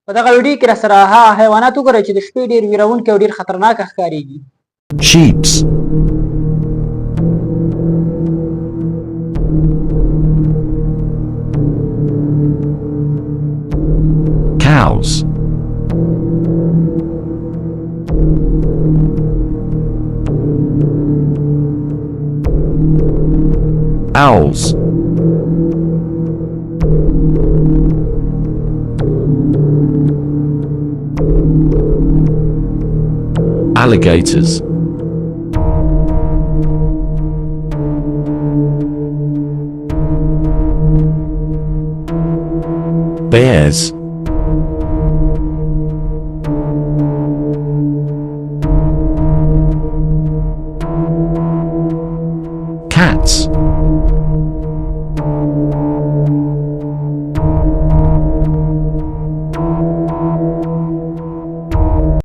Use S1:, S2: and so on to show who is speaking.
S1: په دغه ویډیو کې راسره هغه حیوانات وګورئ چې د شپې ډېر ویرونکي او ډېر خطرناک ښکارېږي.
S2: Sheeps. Cows. Owls. Alligators. Bears.